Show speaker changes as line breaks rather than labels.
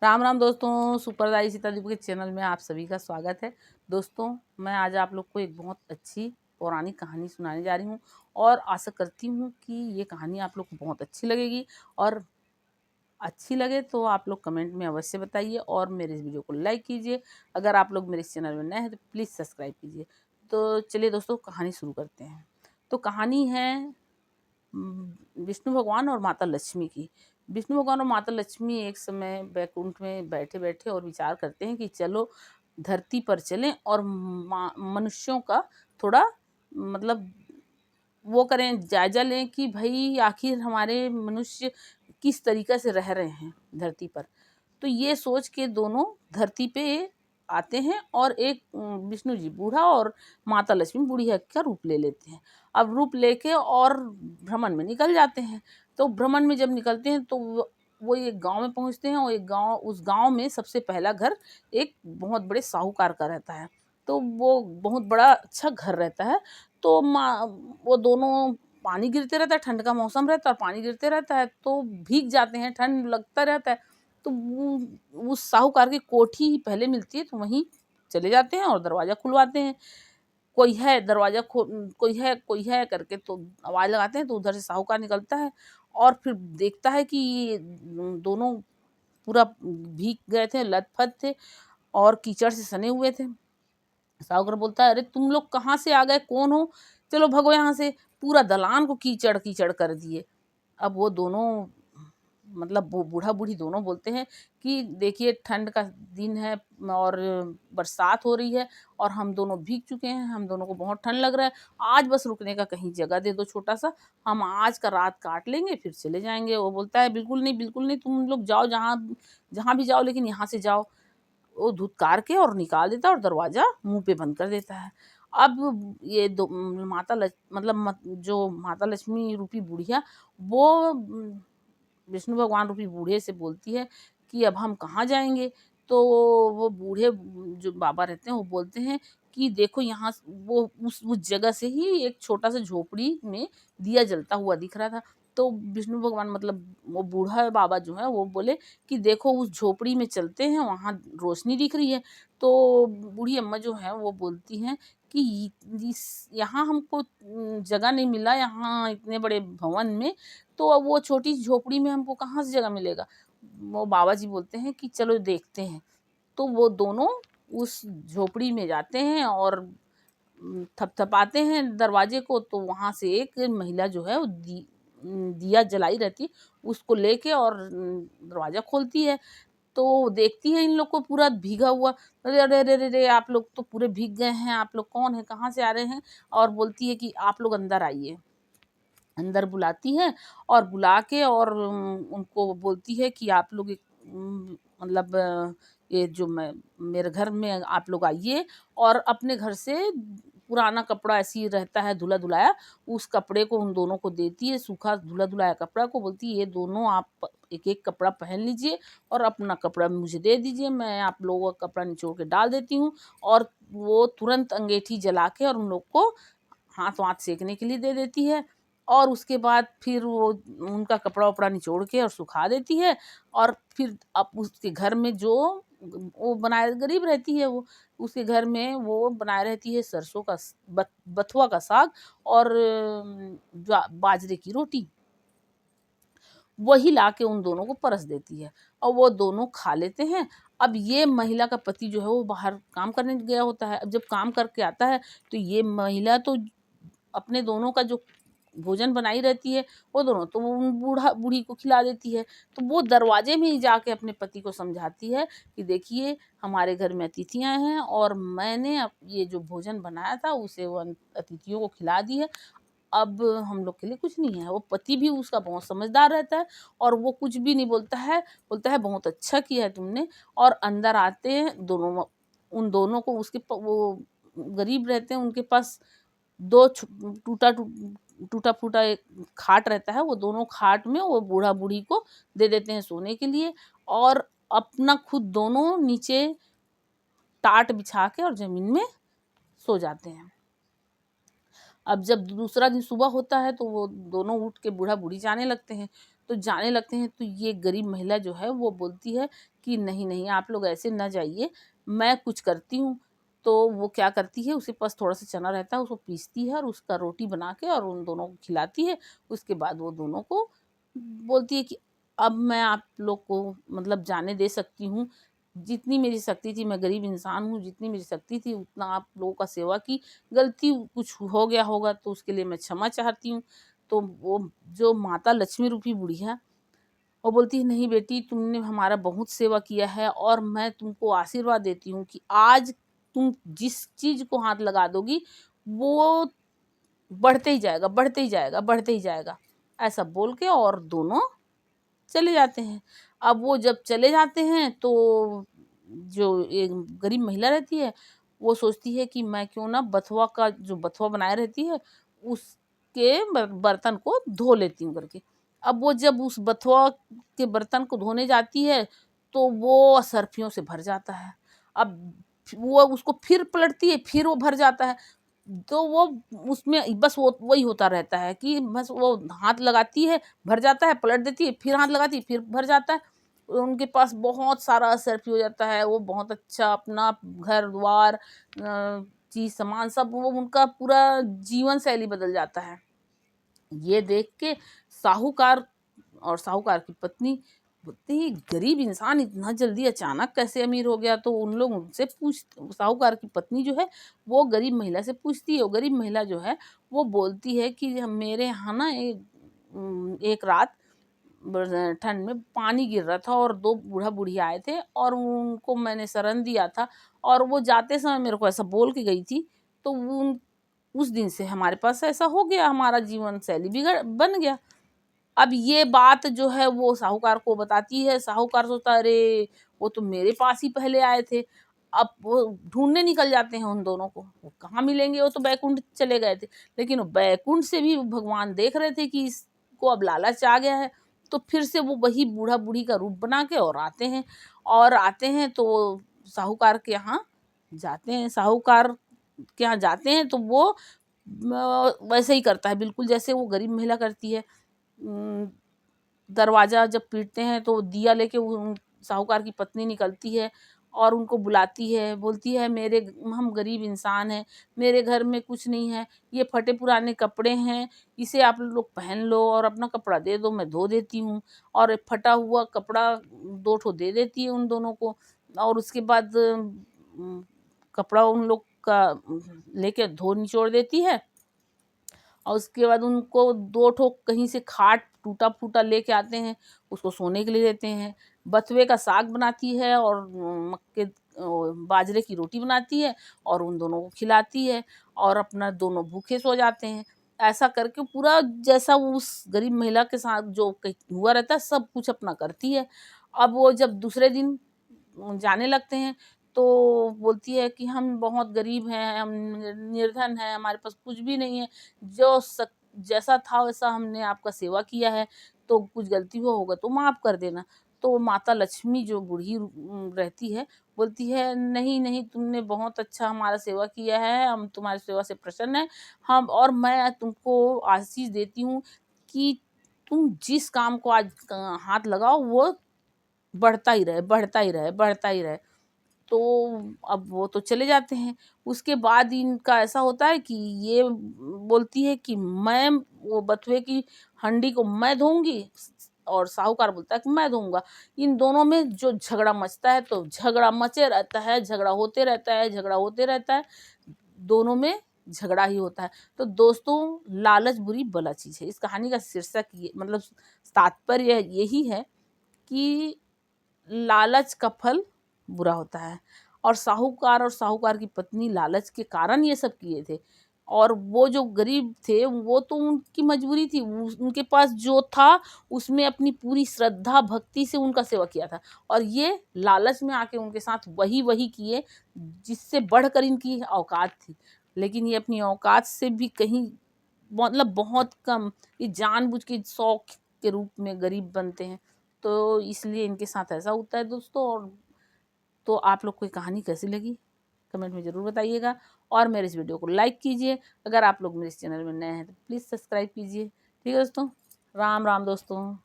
राम राम दोस्तों, सुपरदाई सीता दीपू के चैनल में आप सभी का स्वागत है। दोस्तों, मैं आज आप लोग को एक बहुत अच्छी पौराणिक कहानी सुनाने जा रही हूँ और आशा करती हूँ कि ये कहानी आप लोग को बहुत अच्छी लगेगी। और अच्छी लगे तो आप लोग कमेंट में अवश्य बताइए और मेरे इस वीडियो को लाइक कीजिए। अगर आप लोग मेरे इस चैनल में नए हैं तो प्लीज़ सब्सक्राइब कीजिए। तो चलिए दोस्तों, कहानी शुरू करते हैं। तो कहानी है विष्णु भगवान और माता लक्ष्मी की। विष्णु भगवान और माता लक्ष्मी एक समय बैकुंठ में बैठे बैठे और विचार करते हैं कि चलो धरती पर चलें और मनुष्यों का थोड़ा मतलब वो करें, जायजा लें कि भाई आखिर हमारे मनुष्य किस तरीक़े से रह रहे हैं धरती पर। तो ये सोच के दोनों धरती पे आते हैं और एक विष्णु जी बूढ़ा और माता लक्ष्मी बुढ़िया का रूप ले लेते हैं। अब रूप लेके और भ्रमण में निकल जाते हैं। तो भ्रमण में जब निकलते हैं तो वो एक गांव में पहुंचते हैं और उस गांव में सबसे पहला घर एक बहुत बड़े साहूकार का रहता है। तो वो बहुत बड़ा अच्छा घर रहता है। तो वो दोनों पानी गिरते रहता है, ठंड का मौसम रहता है और पानी गिरते रहता है तो भीग जाते हैं, ठंड लगता रहता है। तो वो उस साहूकार की कोठी ही पहले मिलती है तो वहीं चले जाते हैं और दरवाज़ा खुलवाते हैं। कोई है दरवाज़ा कोई है करके तो आवाज़ लगाते हैं तो उधर से साहूकार निकलता है और फिर देखता है कि ये दोनों पूरा भीग गए थे, लथपथ थे और कीचड़ से सने हुए थे। साहूकार बोलता है, अरे तुम लोग कहाँ से आ गए, कौन हो, चलो भगो यहाँ से। पूरा दलान को कीचड़ कीचड़ कर दिए। अब वो दोनों मतलब वो बूढ़ा बूढ़ी दोनों बोलते हैं कि देखिए ठंड का दिन है और बरसात हो रही है और हम दोनों भीग चुके हैं, हम दोनों को बहुत ठंड लग रहा है। आज बस रुकने का कहीं जगह दे दो छोटा सा, हम आज का रात काट लेंगे फिर चले जाएंगे। वो बोलता है, बिल्कुल नहीं, तुम लोग जाओ जहाँ जहाँ भी जाओ, लेकिन यहाँ से जाओ। वो धुतकार के और निकाल देता है और दरवाज़ा मुंह पे बंद कर देता है। अब ये दो जो माता लक्ष्मी रूपी बुढ़िया वो विष्णु भगवान रूपी बूढ़े से बोलती है कि अब हम कहाँ जाएंगे। तो वो बूढ़े जो बाबा रहते हैं वो बोलते हैं कि देखो यहाँ वो उस जगह से ही एक छोटा सा झोपड़ी में दिया जलता हुआ दिख रहा था। तो विष्णु भगवान मतलब वो बूढ़ा बाबा जो है वो बोले कि देखो उस झोपड़ी में चलते हैं, वहाँ रोशनी दिख रही है। तो बूढ़ी अम्मा जो है वो बोलती हैं कि यहाँ हमको जगह नहीं मिला, यहाँ इतने बड़े भवन में, तो अब वो छोटी झोपड़ी में हमको कहाँ से जगह मिलेगा। वो बाबा जी बोलते हैं कि चलो देखते हैं। तो वो दोनों उस झोपड़ी में जाते हैं और थपथपाते हैं दरवाजे को। तो वहाँ से एक महिला जो है वो दिया जलाई रहती, उसको लेके और दरवाज़ा खोलती है। तो देखती है इन लोग को पूरा भीगा हुआ। अरे अरे अरे अरे अरे, आप लोग तो पूरे भीग गए हैं, आप लोग कौन है, कहाँ से आ रहे हैं। और बोलती है कि आप लोग अंदर आइए। अंदर बुलाती है और बुला के और उनको बोलती है कि आप लोग मतलब ये जो मैं मेरे घर में आप लोग आइए और अपने घर से पुराना कपड़ा ऐसे ही रहता है धुला धुलाया, उस कपड़े को उन दोनों को देती है, सूखा धुला धुलाया कपड़ा को। बोलती है ये दोनों आप एक एक कपड़ा पहन लीजिए और अपना कपड़ा मुझे दे दीजिए, मैं आप लोगों का कपड़ा निचोड़ के डाल देती हूँ। और वो तुरंत अंगीठी जला के और उन लोग को हाथ वाथ सेकने के लिए दे देती है। और उसके बाद फिर वो उनका कपड़ा वपड़ा निचोड़ के और सुखा देती है। और फिर अब उसके घर में जो वो बनाए, गरीब रहती है वो, उसके घर में वो बनाए रहती है सरसों का बथुआ का साग और बाजरे की रोटी। वही लाके उन दोनों को परस देती है और वो दोनों खा लेते हैं। अब ये महिला का पति जो है वो बाहर काम करने गया होता है। अब जब काम करके आता है तो ये महिला तो अपने दोनों का जो भोजन बनाई रहती है वो दोनों तो वो बूढ़ा बूढ़ी को खिला देती है। तो वो दरवाजे में ही जाके अपने पति को समझाती है कि देखिए हमारे घर में अतिथियां हैं और मैंने ये जो भोजन बनाया था उसे वो अतिथियों को खिला दी है। अब हम लोग के लिए कुछ नहीं है। वो पति भी उसका बहुत समझदार रहता है और वो कुछ भी नहीं बोलता है, बोलता है बहुत अच्छा किया है तुमने। और अंदर आते हैं दोनों, उन दोनों को वो गरीब रहते हैं, उनके पास दो टूटा फूटा एक खाट रहता है। वो दोनों खाट में वो बूढ़ा बूढ़ी को दे देते हैं सोने के लिए और अपना खुद दोनों नीचे टाट बिछा के और ज़मीन में सो जाते हैं। अब जब दूसरा दिन सुबह होता है तो वो दोनों उठ के बूढ़ा बूढ़ी जाने लगते हैं। तो जाने लगते हैं। तो ये गरीब महिला जो है वो बोलती है कि नहीं नहीं, आप लोग ऐसे ना जाइए, मैं कुछ करती हूँ। तो वो क्या करती है, उसके पास थोड़ा सा चना रहता है, उसको पीसती है और उसका रोटी बना के और उन दोनों को खिलाती है। उसके बाद वो दोनों को बोलती है कि अब मैं आप लोग को मतलब जाने दे सकती हूँ, जितनी मेरी शक्ति थी, मैं गरीब इंसान हूँ, जितनी मेरी शक्ति थी उतना आप लोगों का सेवा की, गलती कुछ हो गया होगा तो उसके लिए मैं क्षमा चाहती हूँ। तो वो जो माता लक्ष्मी रूपी बुढ़िया, वो बोलती है नहीं बेटी, तुमने हमारा बहुत सेवा किया है और मैं तुमको आशीर्वाद देती हूँ कि आज तुम जिस चीज़ को हाथ लगा दोगी वो बढ़ते ही जाएगा, बढ़ते ही जाएगा, बढ़ते ही जाएगा। ऐसा बोल के और दोनों चले जाते हैं। अब वो जब चले जाते हैं तो जो एक गरीब महिला रहती है, वो सोचती है कि मैं क्यों ना बथुआ का जो बथुआ बनाए रहती है, उसके बर्तन को धो लेती हूँ करके। अब वो जब उस बथुआ के बर्तन को धोने जाती है, तो वो सर्फियों से भर जाता है। अब वो उसको फिर पलटती है, फिर वो भर जाता है। तो वो उसमें बस वो वही होता रहता है कि बस वो हाथ लगाती है, भर जाता है, पलट देती है, फिर हाथ लगाती है, फिर भर जाता है। उनके पास बहुत सारा सर्फी हो जाता है, वो बहुत अच्छा अपना घर-द्वार चीज़ सामान सब वो उनका पूरा जीवन शैली बदल जाता है। ये देख के साहूकार और साहूकार की पत्नी बोलती है गरीब इंसान इतना जल्दी अचानक कैसे अमीर हो गया। तो उन लोग उनसे पूछ साहूकार की पत्नी जो है वो गरीब महिला से पूछती है। वो गरीब महिला जो है वो बोलती है कि मेरे यहाँ ना एक रात ठंड में पानी गिर रहा था और दो बूढ़ा बूढ़ी आए थे और उनको मैंने शरण दिया था और वो जाते समय मेरे को ऐसा बोल के गई थी। तो उस दिन से हमारे पास ऐसा हो गया, हमारा जीवन शैली बिगड़ बन गया। अब ये बात जो है वो साहूकार को बताती है। साहूकार सोचता है अरे वो तो मेरे पास ही पहले आए थे। अब वो ढूंढने निकल जाते हैं उन दोनों को, वो कहाँ मिलेंगे, वो तो बैकुंठ चले गए थे। लेकिन वो बैकुंठ से भी भगवान देख रहे थे कि इसको अब लालच आ गया है। तो फिर से वो वही बूढ़ा बूढ़ी का रूप बना के और आते हैं तो साहूकार के यहाँ जाते हैं। साहूकार के यहाँ जाते हैं तो वो वैसे ही करता है बिल्कुल जैसे वो गरीब महिला करती है। दरवाज़ा जब पीटते हैं तो दिया लेके साहूकार की पत्नी निकलती है और उनको बुलाती है, बोलती है मेरे हम गरीब इंसान हैं, मेरे घर में कुछ नहीं है, ये फटे पुराने कपड़े हैं, इसे आप लोग पहन लो और अपना कपड़ा दे दो, मैं धो देती हूँ। और फटा हुआ कपड़ा 2 ठो दे देती है उन दोनों को और उसके बाद कपड़ा उन लोग का लेके धो निचोड़ देती है और उसके बाद उनको 2 ठो कहीं से खाट टूटा-फूटा लेके आते हैं, उसको सोने के लिए देते हैं। बथुए का साग बनाती है और बाजरे की रोटी बनाती है और उन दोनों को खिलाती है और अपना दोनों भूखे सो जाते हैं। ऐसा करके पूरा जैसा वो उस गरीब महिला के साथ जो कहीं हुआ रहता है, सब कुछ अपना करती है। अब वो जब दूसरे दिन जाने लगते हैं, तो बोलती है कि हम बहुत गरीब हैं, हम निर्धन हैं, हमारे पास कुछ भी नहीं है। जो सक जैसा था वैसा हमने आपका सेवा किया है, तो कुछ गलती होगा तो माफ़ कर देना। तो माता लक्ष्मी जो बूढ़ी रहती है, बोलती है नहीं, नहीं तुमने बहुत अच्छा हमारा सेवा किया है, हम तुम्हारी सेवा से प्रसन्न हैं। हम और मैं तुमको आशीष देती हूँ कि तुम जिस काम को आज हाथ लगाओ वो बढ़ता ही रहे, बढ़ता ही रहे, बढ़ता ही रहे। तो अब वो तो चले जाते हैं। उसके बाद इनका ऐसा होता है कि ये बोलती है कि मैं वो बथुए की हंडी को मैं धोऊँगी और साहूकार बोलता है कि मैं धोऊँगा। इन दोनों में जो झगड़ा मचता है तो झगड़ा मचे रहता है, झगड़ा होते रहता है, झगड़ा होते रहता है। दोनों में झगड़ा ही होता है। तो दोस्तों लालच बुरी बला चीज़ है। इस कहानी का शीर्षक ये मतलब तात्पर्य यही है कि लालच का फल बुरा होता है और साहूकार की पत्नी लालच के कारण ये सब किए थे और वो जो गरीब थे वो तो उनकी मजबूरी थी। उनके पास जो था उसमें अपनी पूरी श्रद्धा भक्ति से उनका सेवा किया था और ये लालच में आके उनके साथ वही वही किए जिससे बढ़कर इनकी औकात थी। लेकिन ये अपनी औकात से भी कहीं मतलब बहुत कम, ये जानबूझ के शौक के रूप में गरीब बनते हैं। तो इसलिए इनके साथ ऐसा होता है दोस्तों। और तो आप लोग को ये कहानी कैसी लगी कमेंट में ज़रूर बताइएगा और मेरे इस वीडियो को लाइक कीजिए। अगर आप लोग मेरे इस चैनल में नए हैं तो प्लीज़ सब्सक्राइब कीजिए। ठीक है दोस्तों, राम राम दोस्तों।